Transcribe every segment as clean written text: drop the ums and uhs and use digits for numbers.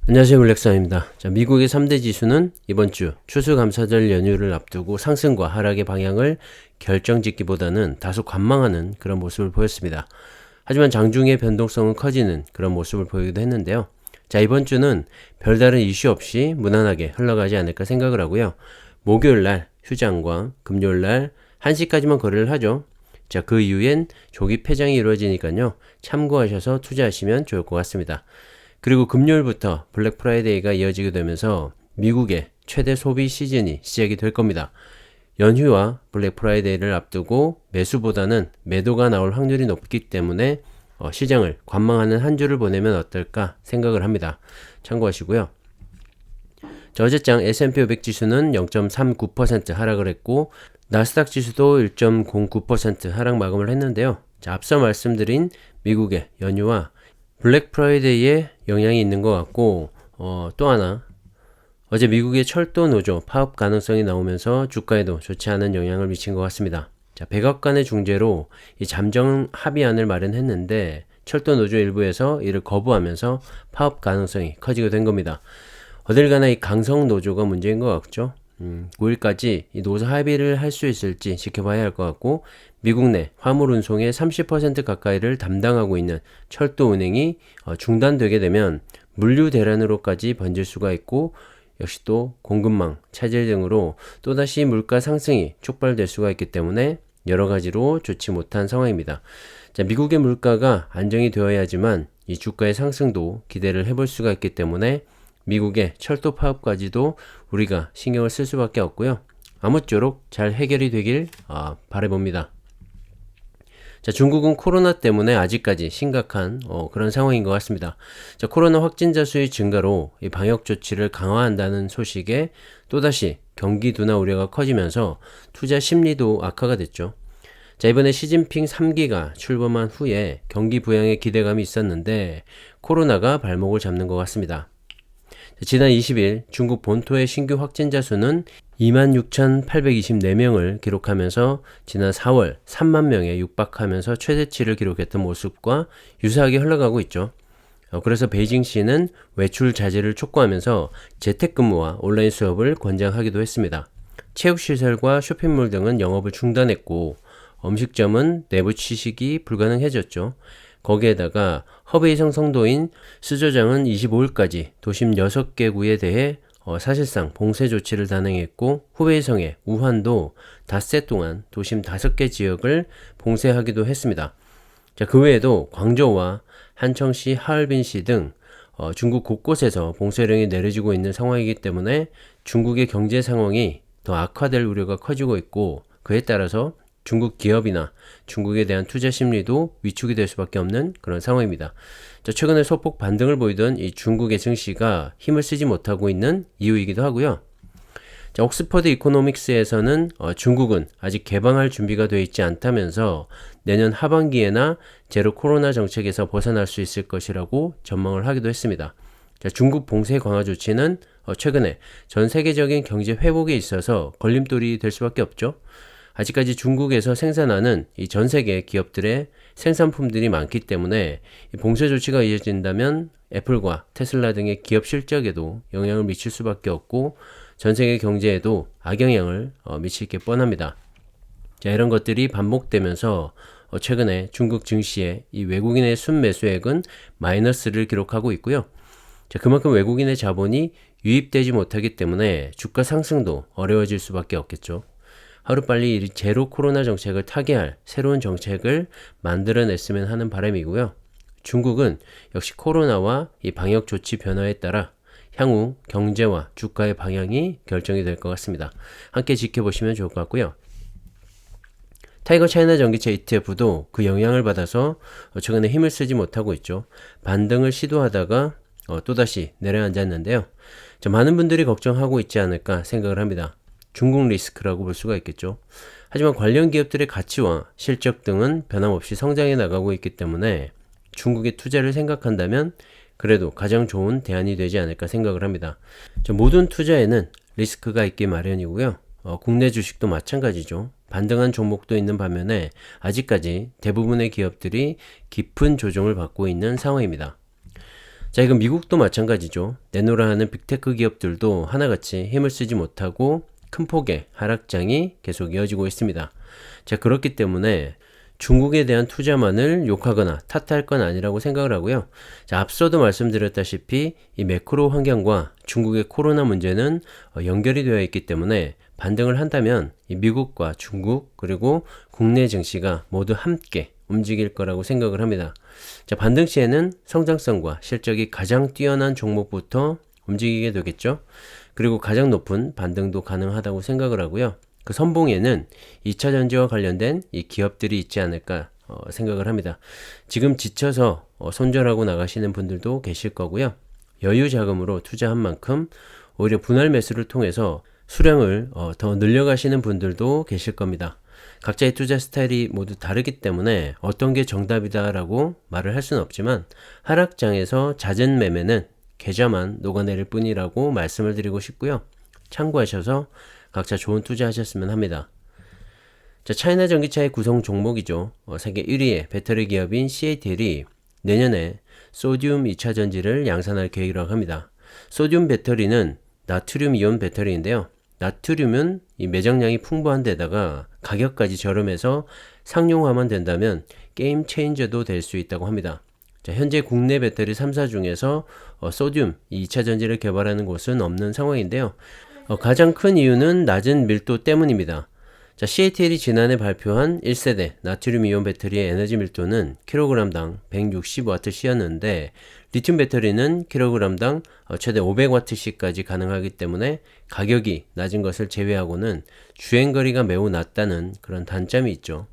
안녕하세요, 블랙사입니다. 자, 미국의 3대 지수는 이번 주 추수감사절 연휴를 앞두고 상승과 하락의 방향을 결정짓기보다는 다소 관망하는 그런 모습을 보였습니다. 하지만 장중의 변동성은 커지는 그런 모습을 보이기도 했는데요. 자, 이번 주는 별다른 이슈 없이 무난하게 흘러가지 않을까 생각을 하고요. 목요일날 휴장과 금요일날 1시까지만 거래를 하죠. 자, 그 이후엔 조기 폐장이 이루어지니까요. 참고하셔서 투자하시면 좋을 것 같습니다. 그리고 금요일부터 블랙 프라이데이가 이어지게 되면서 미국의 최대 소비 시즌이 시작이 될 겁니다. 연휴와 블랙 프라이데이를 앞두고 매수보다는 매도가 나올 확률이 높기 때문에 시장을 관망하는 한 주를 보내면 어떨까 생각을 합니다. 참고하시고요. 자, 어제장 S&P 500 지수는 0.39% 하락을 했고 나스닥 지수도 1.09% 하락 마감을 했는데요. 자, 앞서 말씀드린 미국의 연휴와 블랙 프라이데이에 영향이 있는 것 같고 또 하나 어제 미국의 철도 노조 파업 가능성이 나오면서 주가에도 좋지 않은 영향을 미친 것 같습니다. 자, 백악 관의 중재로 이 잠정 합의안을 마련했는데 철도 노조 일부에서 이를 거부하면서 파업 가능성이 커지게 된 겁니다. 어딜 가나 이 강성 노조가 문제인 것 같죠. 9일까지 이 노조 합의를 할 수 있을지 지켜봐야 할 것 같고 미국 내 화물 운송의 30% 가까이를 담당하고 있는 철도 운행이 중단되게 되면 물류 대란으로까지 번질 수가 있고 역시 또 공급망 차질 등으로 또다시 물가 상승이 촉발될 수가 있기 때문에 여러 가지로 좋지 못한 상황입니다. 자, 미국의 물가가 안정이 되어야지만 이 주가의 상승도 기대를 해볼 수가 있기 때문에 미국의 철도 파업까지도 우리가 신경을 쓸 수밖에 없고요. 아무쪼록 잘 해결이 되길 바라봅니다. 자, 중국은 코로나 때문에 아직까지 심각한 그런 상황인 것 같습니다. 자, 코로나 확진자 수의 증가로 이 방역 조치를 강화한다는 소식에 또다시 경기 둔화 우려가 커지면서 투자 심리도 악화가 됐죠. 자, 이번에 시진핑 3기가 출범한 후에 경기 부양에 기대감이 있었는데 코로나가 발목을 잡는 것 같습니다. 지난 20일 중국 본토의 신규 확진자 수는 26,824명을 기록하면서 지난 4월 3만 명에 육박하면서 최대치를 기록했던 모습과 유사하게 흘러가고 있죠. 그래서 베이징시는 외출 자제를 촉구하면서 재택근무와 온라인 수업을 권장하기도 했습니다. 체육시설과 쇼핑몰 등은 영업을 중단했고 음식점은 내부 취식이 불가능해졌죠. 거기에다가 허베이성 성도인 스저장은 25일까지 도심 6개 구에 대해 사실상 봉쇄 조치를 단행했고 후베이성의 우한도 닷새 동안 도심 5개 지역을 봉쇄하기도 했습니다. 자, 그 외에도 광저우와 한청시, 하얼빈시 등 중국 곳곳에서 봉쇄령이 내려지고 있는 상황이기 때문에 중국의 경제 상황이 더 악화될 우려가 커지고 있고 그에 따라서 중국 기업이나 중국에 대한 투자 심리도 위축이 될 수밖에 없는 그런 상황입니다. 자, 최근에 소폭 반등을 보이던 이 중국의 증시가 힘을 쓰지 못하고 있는 이유이기도 하고요. 자, 옥스퍼드 이코노믹스에서는 중국은 아직 개방할 준비가 되어 있지 않다면서 내년 하반기에나 제로 코로나 정책에서 벗어날 수 있을 것이라고 전망을 하기도 했습니다. 자, 중국 봉쇄 강화 조치는 최근에 전 세계적인 경제 회복에 있어서 걸림돌이 될 수밖에 없죠. 아직까지 중국에서 생산하는 이 전 세계 기업들의 생산품들이 많기 때문에 이 봉쇄 조치가 이어진다면 애플과 테슬라 등의 기업 실적에도 영향을 미칠 수밖에 없고 전 세계 경제에도 악영향을 미칠 게 뻔합니다. 자, 이런 것들이 반복되면서 최근에 중국 증시의 이 외국인의 순매수액은 마이너스를 기록하고 있고요. 자, 그만큼 외국인의 자본이 유입되지 못하기 때문에 주가 상승도 어려워질 수밖에 없겠죠. 하루빨리 이 제로 코로나 정책을 타개할 새로운 정책을 만들어냈으면 하는 바람이고요. 중국은 역시 코로나와 이 방역 조치 변화에 따라 향후 경제와 주가의 방향이 결정이 될 것 같습니다. 함께 지켜보시면 좋을 것 같고요. 타이거 차이나 전기차 ETF도 그 영향을 받아서 최근에 힘을 쓰지 못하고 있죠. 반등을 시도하다가 또다시 내려앉았는데요. 많은 분들이 걱정하고 있지 않을까 생각을 합니다. 중국 리스크라고 볼 수가 있겠죠. 하지만 관련 기업들의 가치와 실적 등은 변함없이 성장해 나가고 있기 때문에 중국의 투자를 생각한다면 그래도 가장 좋은 대안이 되지 않을까 생각을 합니다. 모든 투자에는 리스크가 있기 마련이고요. 국내 주식도 마찬가지죠. 반등한 종목도 있는 반면에 아직까지 대부분의 기업들이 깊은 조정을 받고 있는 상황입니다. 자, 이건 미국도 마찬가지죠. 내노라 하는 빅테크 기업들도 하나같이 힘을 쓰지 못하고 큰 폭의 하락장이 계속 이어지고 있습니다. 자, 그렇기 때문에 중국에 대한 투자만을 욕하거나 탓할 건 아니라고 생각을 하고요. 자, 앞서도 말씀드렸다시피 이 매크로 환경과 중국의 코로나 문제는 연결이 되어 있기 때문에 반등을 한다면 이 미국과 중국 그리고 국내 증시가 모두 함께 움직일 거라고 생각을 합니다. 자, 반등 시에는 성장성과 실적이 가장 뛰어난 종목부터 움직이게 되겠죠. 그리고 가장 높은 반등도 가능하다고 생각을 하고요. 그 선봉에는 2차 전지와 관련된 이 기업들이 있지 않을까 생각을 합니다. 지금 지쳐서 손절하고 나가시는 분들도 계실 거고요. 여유 자금으로 투자한 만큼 오히려 분할 매수를 통해서 수량을 더 늘려가시는 분들도 계실 겁니다. 각자의 투자 스타일이 모두 다르기 때문에 어떤 게 정답이다라고 말을 할 수는 없지만 하락장에서 잦은 매매는 계좌만 녹아내릴 뿐이라고 말씀을 드리고 싶고요. 참고하셔서 각자 좋은 투자하셨으면 합니다. 자, 차이나 전기차의 구성 종목이죠. 세계 1위의 배터리 기업인 CATL이 내년에 소듐 2차 전지를 양산할 계획이라고 합니다. 소듐 배터리는 나트륨 이온 배터리인데요. 나트륨은 이 매장량이 풍부한 데다가 가격까지 저렴해서 상용화만 된다면 게임 체인저도 될 수 있다고 합니다. 자, 현재 국내 배터리 3사 중에서 소듐 2차 전지를 개발하는 곳은 없는 상황인데요. 가장 큰 이유는 낮은 밀도 때문입니다. 자, CATL이 지난해 발표한 1세대 나트륨 이온 배터리의 에너지 밀도는 kg당 160W였는데 리튬 배터리는 kg당 최대 500W까지 가능하기 때문에 가격이 낮은 것을 제외하고는 주행거리가 매우 낮다는 그런 단점이 있죠.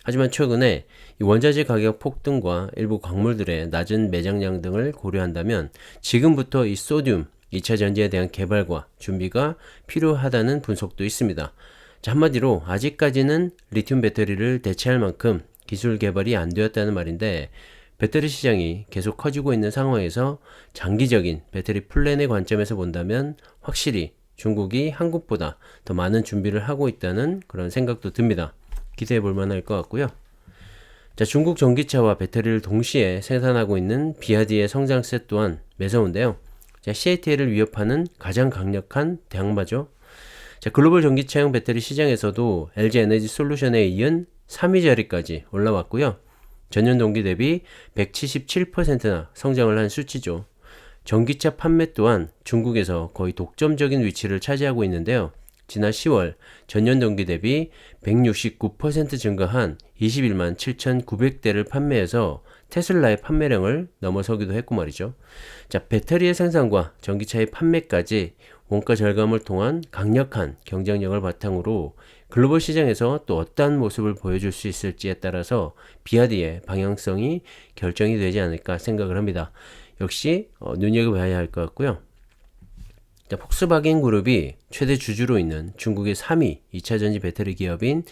하지만 최근에 이 원자재 가격 폭등과 일부 광물들의 낮은 매장량 등을 고려한다면 지금부터 이 소듐 2차 전지에 대한 개발과 준비가 필요하다는 분석도 있습니다. 자, 한마디로 아직까지는 리튬 배터리를 대체할 만큼 기술 개발이 안 되었다는 말인데 배터리 시장이 계속 커지고 있는 상황에서 장기적인 배터리 플랜의 관점에서 본다면 확실히 중국이 한국보다 더 많은 준비를 하고 있다는 그런 생각도 듭니다. 기대해 볼 만할 것 같고요. 자, 중국 전기차와 배터리를 동시에 생산하고 있는 비아디의 성장세 또한 매서운데요. 자, CATL을 위협하는 가장 강력한 대항마죠. 자, 글로벌 전기차용 배터리 시장에서도 LG 에너지 솔루션에 이은 3위 자리까지 올라왔고요. 전년 동기 대비 177%나 성장을 한 수치죠. 전기차 판매 또한 중국에서 거의 독점적인 위치를 차지하고 있는데요. 지난 10월 전년 동기 대비 169% 증가한 21만 7,900대를 판매해서 테슬라의 판매량을 넘어서기도 했고 말이죠. 자, 배터리의 생산과 전기차의 판매까지 원가 절감을 통한 강력한 경쟁력을 바탕으로 글로벌 시장에서 또 어떠한 모습을 보여줄 수 있을지에 따라서 비아디의 방향성이 결정이 되지 않을까 생각을 합니다. 역시 눈여겨봐야 할 것 같고요. 자, 폭스바겐 그룹이 최대 주주로 있는 중국의 3위 2차 전지 배터리 기업인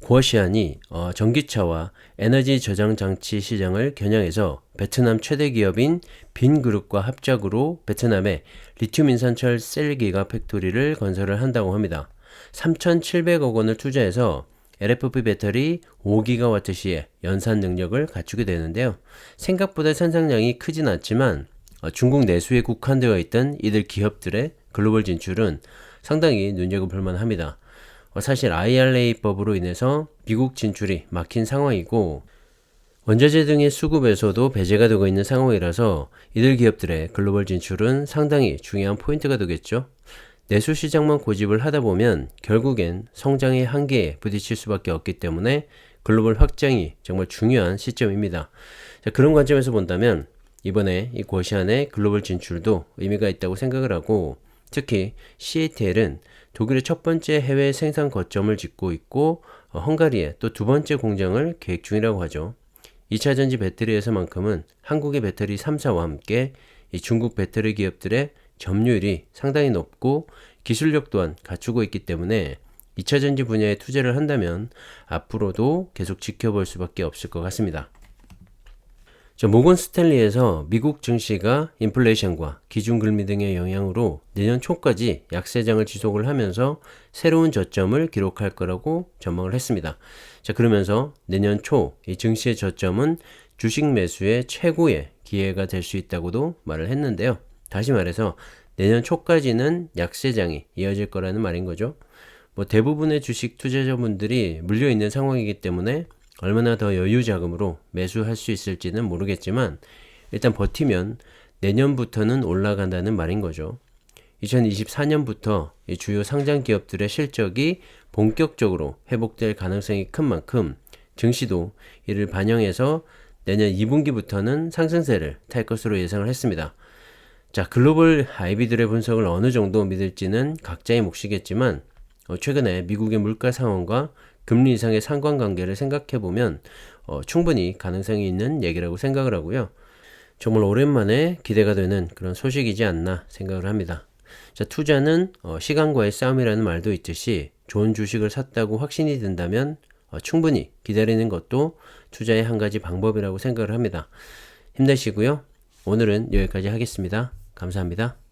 구어시안이 전기차와 에너지 저장 장치 시장을 겨냥해서 베트남 최대 기업인 빈그룹과 합작으로 베트남에 리튬 인산철 셀 기가 팩토리를 건설을 한다고 합니다. 3,700억 원을 투자해서 LFP 배터리 5GW시의 연산 능력을 갖추게 되는데요. 생각보다 생산량이 크진 않지만 중국 내수에 국한되어 있던 이들 기업들의 글로벌 진출은 상당히 눈여겨볼 만합니다. 사실 IRA법으로 인해서 미국 진출이 막힌 상황이고 원자재 등의 수급에서도 배제가 되고 있는 상황이라서 이들 기업들의 글로벌 진출은 상당히 중요한 포인트가 되겠죠. 내수 시장만 고집을 하다 보면 결국엔 성장의 한계에 부딪힐 수밖에 없기 때문에 글로벌 확장이 정말 중요한 시점입니다. 자, 그런 관점에서 본다면 이번에 이 고시안의 글로벌 진출도 의미가 있다고 생각을 하고 특히 CATL은 독일의 첫 번째 해외 생산 거점을 짓고 있고 헝가리에 또 두 번째 공장을 계획 중이라고 하죠. 2차 전지 배터리에서만큼은 한국의 배터리 3사와 함께 이 중국 배터리 기업들의 점유율이 상당히 높고 기술력 또한 갖추고 있기 때문에 2차 전지 분야에 투자를 한다면 앞으로도 계속 지켜볼 수밖에 없을 것 같습니다. 모건 스탠리에서 미국 증시가 인플레이션과 기준금리 등의 영향으로 내년 초까지 약세장을 지속을 하면서 새로운 저점을 기록할 거라고 전망을 했습니다. 자, 그러면서 내년 초 이 증시의 저점은 주식 매수의 최고의 기회가 될 수 있다고도 말을 했는데요. 다시 말해서 내년 초까지는 약세장이 이어질 거라는 말인 거죠. 뭐 대부분의 주식 투자자분들이 물려있는 상황이기 때문에 얼마나 더 여유 자금으로 매수할 수 있을지는 모르겠지만 일단 버티면 내년부터는 올라간다는 말인 거죠. 2024년부터 이 주요 상장 기업들의 실적이 본격적으로 회복될 가능성이 큰 만큼 증시도 이를 반영해서 내년 2분기부터는 상승세를 탈 것으로 예상을 했습니다. 자, 글로벌 IB들의 분석을 어느 정도 믿을지는 각자의 몫이겠지만 최근에 미국의 물가 상황과 금리 인상의 상관관계를 생각해보면 충분히 가능성이 있는 얘기라고 생각을 하고요. 정말 오랜만에 기대가 되는 그런 소식이지 않나 생각을 합니다. 자, 투자는 시간과의 싸움이라는 말도 있듯이 좋은 주식을 샀다고 확신이 든다면 충분히 기다리는 것도 투자의 한 가지 방법이라고 생각을 합니다. 힘내시고요. 오늘은 여기까지 하겠습니다. 감사합니다.